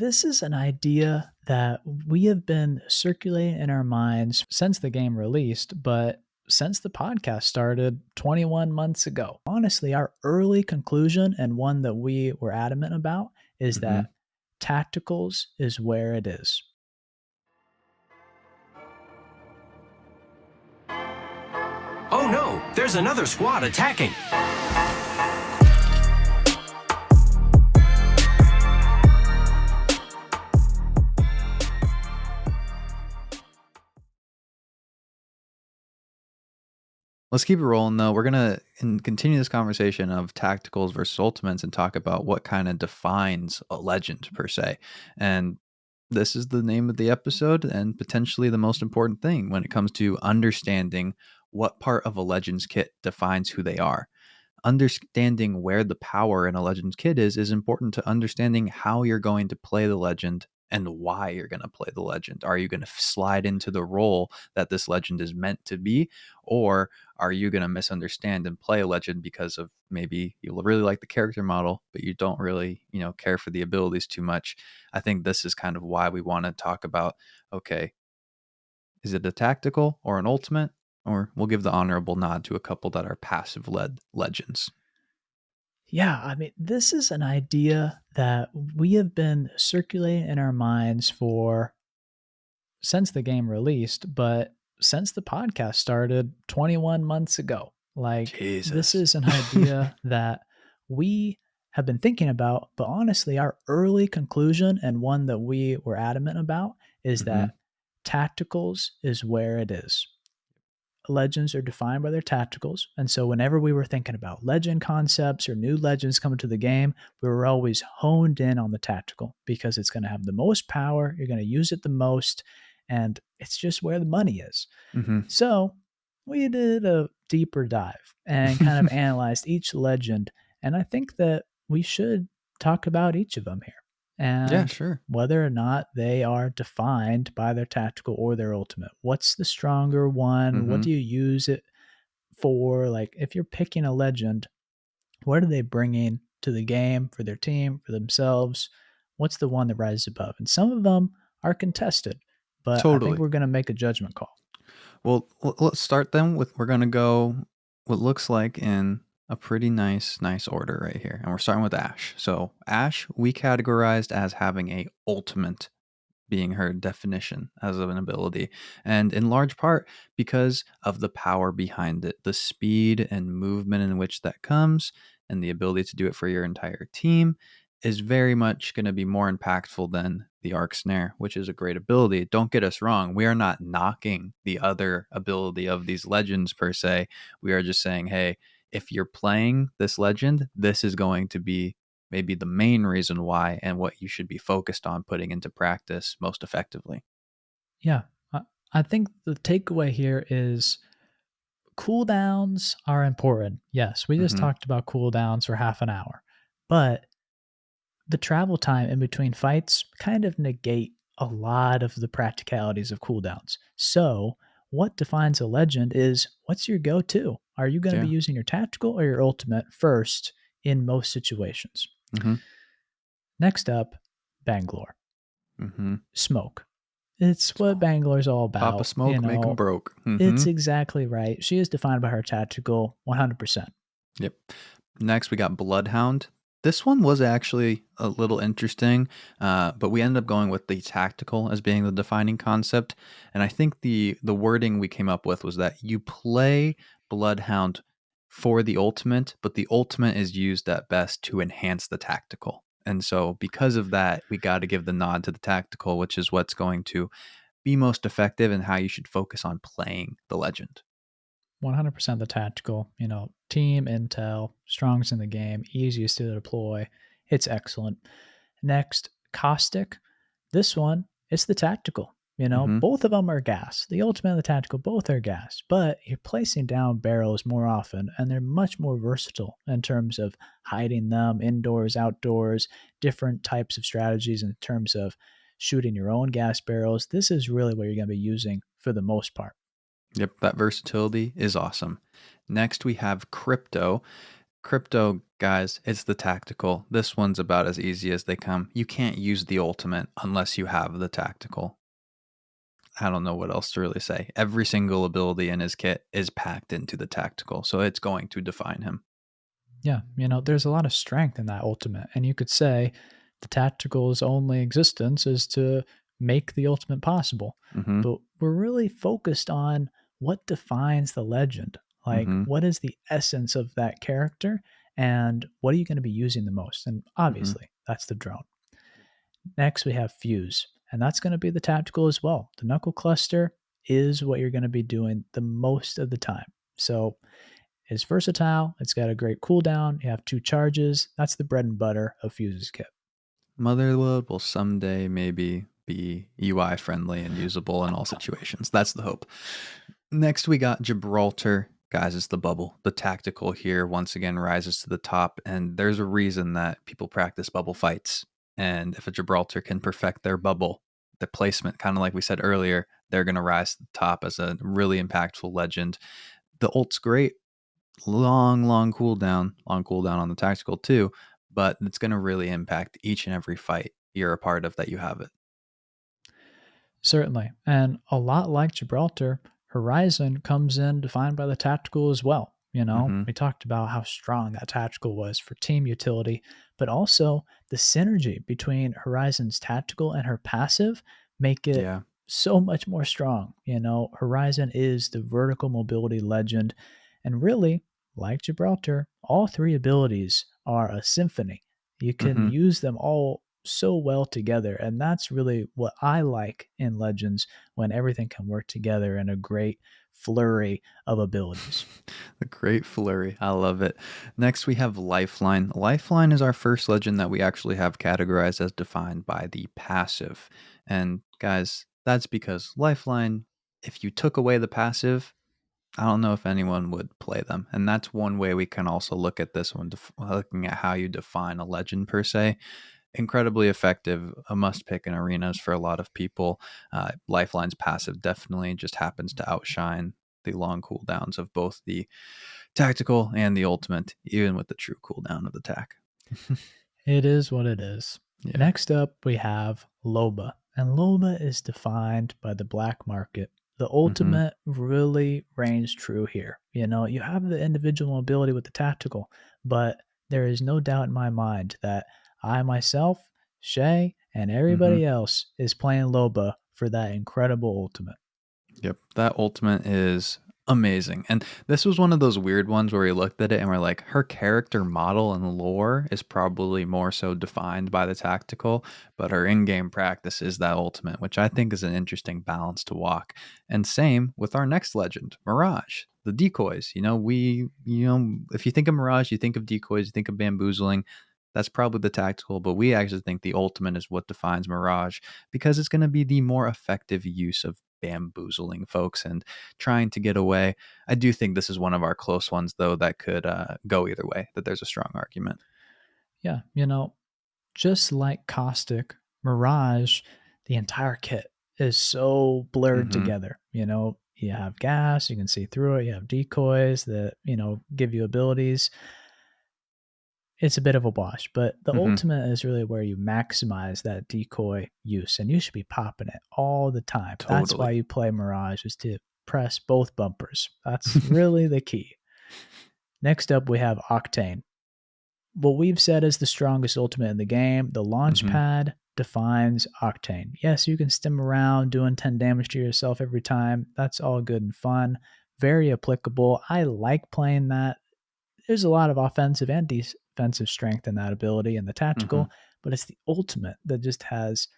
This is an idea that we have been circulating in our minds since the game released, but since the podcast started 21 months ago. Honestly, our early conclusion, and one that we were adamant about, is hmm that tacticals is where it is. Oh no, there's another squad attacking. Let's keep it rolling though. We're gonna continue this conversation of tacticals versus ultimates and talk about what kind of defines a legend per se. And this is the name of the episode and potentially the most important thing when it comes to understanding what part of a legend's kit defines who they are. Understanding where the power in a legend's kit is important to understanding how you're going to play the legend and why you're going to play the legend. Are you going to slide into the role that this legend is meant to be, or are you going to misunderstand and play a legend because of maybe you really like the character model but you don't really care for the abilities too much? I think this is kind of why we want to talk about, okay, is it a tactical or an ultimate? Or we'll give the honorable nod to a couple that are passive led legends. Yeah, I mean, this is an idea that we have been circulating in our minds for since the game released, but since the podcast started 21 months ago. Like, this Jesus. is an idea that we have been thinking about, but honestly, our early conclusion, and one that we were adamant about, is hmm that tacticals is where it is. Legends are defined by their tacticals. And so, whenever we were thinking about legend concepts or new legends coming to the game, we were always honed in on the tactical because it's going to have the most power. You're going to use it the most. And it's just where the money is. hmm So, we did a deeper dive and kind of analyzed each legend. And I think that we should talk about each of them here Yeah, and sure. whether or not they are defined by their tactical or their ultimate. What's the stronger one? What hmm do you use it for? Like, if you're picking a legend, what are they bringing to the game for their team, for themselves? What's the one that rises above? And some of them are contested, but I think Totally. we're going to make a judgment call. Well, let's start then with we're going to go what looks like in a pretty nice order right here. And we're starting with Ash. So, Ash, we categorized as having a ultimate being her definition as of an ability. And in large part because of the power behind it, the speed and movement in which that comes, and the ability to do it for your entire team is very much going to be more impactful than the arc snare, which is a great ability. Don't get us wrong. We are not knocking the other ability of these legends per se. We are just saying, hey, if you're playing this legend, this is going to be maybe the main reason why and what you should be focused on putting into practice most effectively. Yeah. I think the takeaway here is cooldowns are important. Yes, we just hmm talked about cooldowns for half an hour, but the travel time in between fights kind of negate a lot of the practicalities of cooldowns. So, what defines a legend is what's your go to? Are you going to be Yeah. using your tactical or your ultimate first in most situations? hmm Next up, Bangalore. hmm Smoke. It's what Bangalore's all Papa about. Smoke, make 'em broke. It's exactly right. She is defined by her tactical 100%. Yep. Next, we got Bloodhound. This one was actually a little interesting, but we ended up going with the tactical as being the defining concept. And I think the wording we came up with was that you play Bloodhound for the ultimate, but the ultimate is used at best to enhance the tactical. And so, because of that, we got to give the nod to the tactical, which is what's going to be most effective and how you should focus on playing the legend. 100% the tactical, team intel, strongest in the game, easiest to deploy. It's excellent. Next, caustic. This one, it's the tactical. hmm Both of them are gas. The ultimate and the tactical both are gas, but you're placing down barrels more often, and they're much more versatile in terms of hiding them indoors, outdoors, different types of strategies in terms of shooting your own gas barrels. This is really what you're going to be using for the most part. Yep, that versatility is awesome. Next, we have crypto. Crypto Guys, it's the tactical. This one's about as easy as they come. You can't use the ultimate unless you have the tactical. I don't know what else to really say. Every single ability in his kit is packed into the tactical, so it's going to define him. Yeah, there's a lot of strength in that ultimate. And you could say the tactical's only existence is to make the ultimate possible. Mm-hmm. But we're really focused on what defines the legend. Like, Mm-hmm. what is the essence of that character? And what are you going to be using the most? And Mm-hmm. obviously, that's the drone. Next, we have Fuse, and that's going to be the tactical as well. The Knuckle Cluster is what you're going to be doing the most of the time. So it's versatile. It's got a great cooldown. You have 2 charges. That's the bread and butter of Fuse's kit. Motherload will someday maybe be UI friendly and usable in all situations. That's the hope. Next, we got Gibraltar. Guys, it's the bubble. The tactical here once again rises to the top, and there's a reason that people practice bubble fights. And if a Gibraltar can perfect their bubble, the placement, kind of like we said earlier, they're going to rise to the top as a really impactful legend. The ult's great. Long cooldown on the tactical too, but it's going to really impact each and every fight you're a part of that you have it. Certainly. And a lot like Gibraltar, Horizon comes in defined by the tactical as well. Mm-hmm. We talked about how strong that tactical was for team utility, but also the synergy between Horizon's tactical and her passive make it Yeah. so much more strong. Horizon is the vertical mobility legend. And really, like Gibraltar, all 3 abilities are a symphony. You can Mm-hmm. use them all so well together. And that's really what I like in Legends, when everything can work together in a great flurry of abilities. The great flurry. I love it. Next, we have Lifeline. Lifeline is our first legend that we actually have categorized as defined by the passive. And guys, that's because Lifeline, if you took away the passive, I don't know if anyone would play them. And that's one way we can also look at this one, looking at how you define a legend per se. Incredibly effective, a must pick in arenas for a lot of people. Lifeline's passive definitely just happens to outshine the long cooldowns of both the tactical and the ultimate, even with the true cooldown of the tac. It is what it is. Yeah. Next up, we have LOBA. And LOBA is defined by the black market. The Mm-hmm. ultimate really reigns true here. You have the individual mobility with the tactical, but there is no doubt in my mind that I myself, Shay, and Mm-hmm. everybody else is playing LOBA for that incredible ultimate. Yep, that ultimate is amazing. And this was one of those weird ones where we looked at it and we're like, her character model and lore is probably more so defined by the tactical, but her in-game practice is that ultimate, which I think is an interesting balance to walk. And same with our next legend, Mirage. The decoys, if you think of Mirage, you think of decoys, you think of bamboozling. That's probably the tactical, but we actually think the ultimate is what defines Mirage because it's going to be the more effective use of bamboozling folks and trying to get away. I do think this is one of our close ones, though, that could go either way, that there's a strong argument. Yeah, just like Caustic, Mirage, the entire kit is so blurred Mm-hmm. together. You have gas, you can see through it, you have decoys that, give you abilities. It's a bit of a wash, but the Mm-hmm. ultimate is really where you maximize that decoy use, and you should be popping it all the time. That's why Totally. you play Mirage, is to press both bumpers. That's really the key. Next up, we have Octane. What we've said is the strongest ultimate in the game. The launch Mm-hmm. pad defines Octane. Yes, you can stim around doing 10 damage to yourself every time. That's all good and fun. Very applicable. I like playing that. There's a lot of offensive and defensive strength in that ability and the Mm-hmm. tactical, but it's the ultimate that just has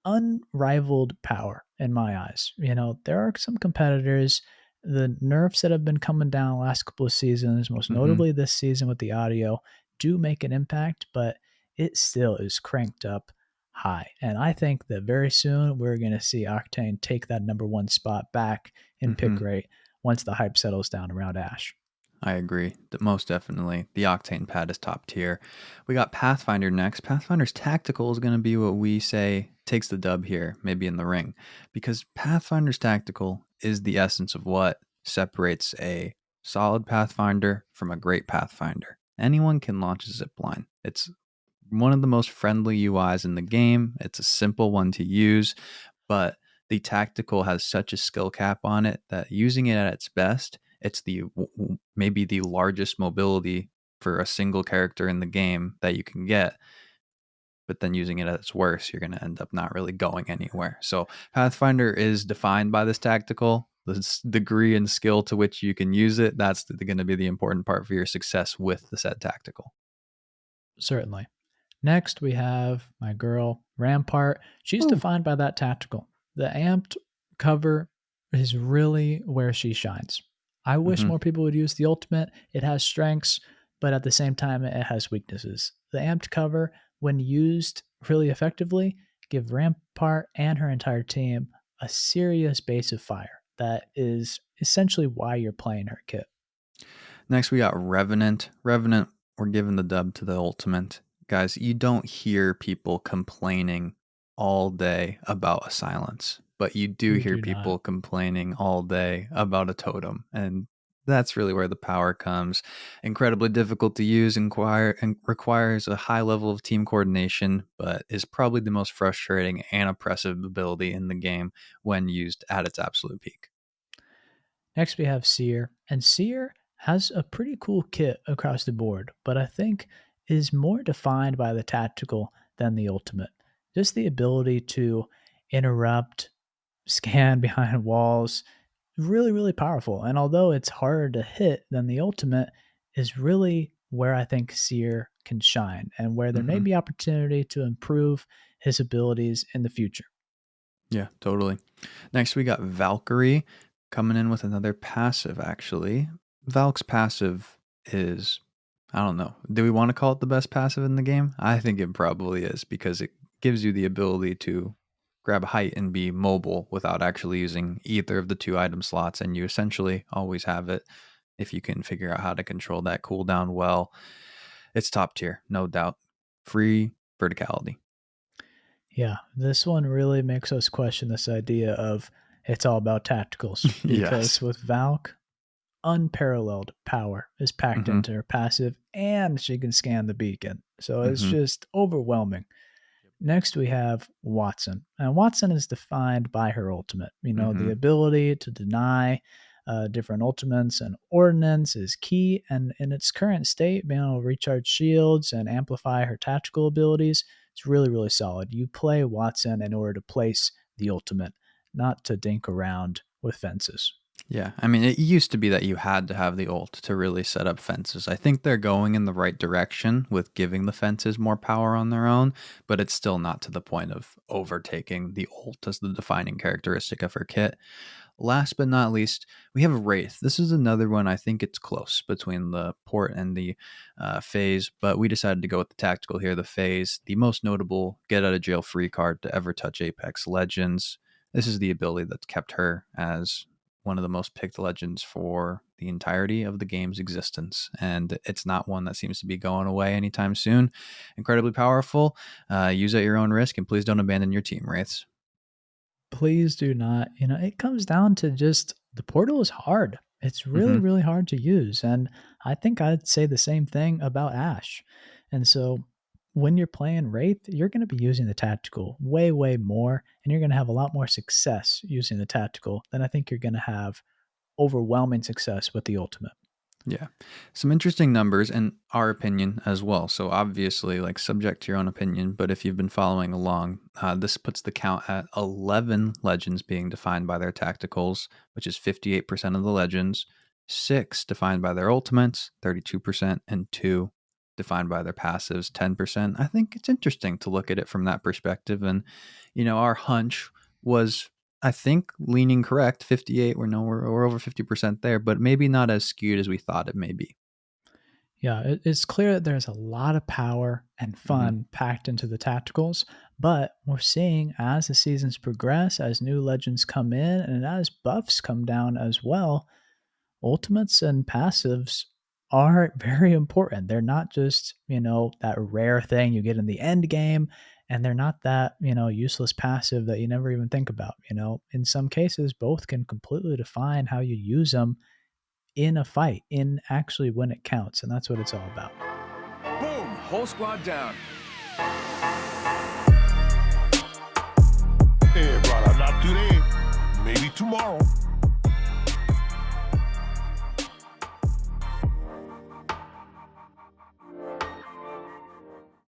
unrivaled power in my eyes. There are some competitors, the nerfs that have been coming down the last couple of seasons, most Mm-hmm. notably this season with the audio, do make an impact, but it still is cranked up high. And I think that very soon we're going to see Octane take that number 1 spot back in Mm-hmm. pick rate once the hype settles down around Ash. I agree. Most definitely. The Octane pad is top tier. We got Pathfinder next. Pathfinder's tactical is going to be what we say takes the dub here, maybe in the ring, because Pathfinder's tactical is the essence of what separates a solid Pathfinder from a great Pathfinder. anyone can launch a zipline. It's one of the most friendly UIs in the game. It's a simple one to use, but the tactical has such a skill cap on it that using it at its best, it's maybe the largest mobility for a single character in the game that you can get. But then using it at its worst, you're going to end up not really going anywhere. So Pathfinder is defined by this tactical. The degree and skill to which you can use it, that's going to be the important part for your success with the said tactical. Certainly. Next, we have my girl, Rampart. She's Ooh. defined by that tactical. The amped cover is really where she shines. I wish Mm-hmm. more people would use the ultimate. It has strengths, but at the same time, it has weaknesses. The amped cover, when used really effectively, give Rampart and her entire team a serious base of fire. That is essentially why you're playing her kit. Next, we got Revenant. Revenant, we're giving the dub to the ultimate. Guys, you don't hear people complaining all day about a silence, but you do You hear do not. people complaining all day about a totem. And that's really where the power comes. Incredibly difficult to use and requires a high level of team coordination, but is probably the most frustrating and oppressive ability in the game when used at its absolute peak. Next, we have Seer, and Seer has a pretty cool kit across the board, but I think is more defined by the tactical than the ultimate. Just the ability to interrupt, scan behind walls, really, really powerful. And although it's harder to hit than the ultimate, is really where I think Seer can shine and where there may Mm-hmm. be opportunity to improve his abilities in the future. Yeah, totally. Next, we got Valkyrie coming in with another passive, actually. Valk's passive is, I don't know. Do we want to call it the best passive in the game? I think it probably is because it gives you the ability to grab height and be mobile without actually using either of the two item slots. And you essentially always have it if you can figure out how to control that cooldown well. It's top tier, no doubt. Free verticality. Yeah, this one really makes us question this idea of it's all about tacticals Yes. because with Valk, unparalleled power is packed Mm-hmm. into her passive and she can scan the beacon. So it's Mm-hmm. just overwhelming. Next, we have WATTSON. And WATTSON is defined by her ultimate. The Mm-hmm. ability to deny different ultimates and ordnance is key. And in its current state, being able to recharge shields and amplify her tactical abilities, it's really, really solid. You play WATTSON in order to place the ultimate, not to dink around with fences. Yeah, I mean, it used to be that you had to have the ult to really set up fences. I think they're going in the right direction with giving the fences more power on their own, but it's still not to the point of overtaking the ult as the defining characteristic of her kit. Last but not least, we have Wraith. This is another one. I think it's close between the port and the phase, but we decided to go with the tactical here. The phase, the most notable get out of jail free card to ever touch Apex Legends. This is the ability that's kept her as one of the most picked legends for the entirety of the game's existence. And it's not one that seems to be going away anytime soon. Incredibly powerful. Use at your own risk, and please don't abandon your team, Wraiths. Please do not. It comes down to just the portal is hard. It's really, Mm-hmm. really hard to use. And I think I'd say the same thing about Ash. And so when you're playing Wraith, you're going to be using the tactical way, way more. And you're going to have a lot more success using the tactical than I think you're going to have overwhelming success with the ultimate. Yeah. Some interesting numbers in our opinion as well. So obviously, like subject to your own opinion, but if you've been following along, this puts the count at 11 legends being defined by their tacticals, which is 58% of the legends, 6 defined by their ultimates, 32%, and 2 defined by their passives, 10%. I think it's interesting to look at it from that perspective. And, our hunch was, I think, leaning correct. 58. We're over 50% there, but maybe not as skewed as we thought it may be. Yeah, it's clear that there's a lot of power and Hmm. fun packed into the tacticals, but we're seeing as the seasons progress, as new legends come in, and as buffs come down as well, ultimates and passives are very important. They're not just, that rare thing you get in the end game, and they're not that, useless passive that you never even think about. In some cases, both can completely define how you use them in a fight, in actually when it counts. And that's what it's all about. Boom! Whole squad down. Hey, brother, not today. Maybe tomorrow.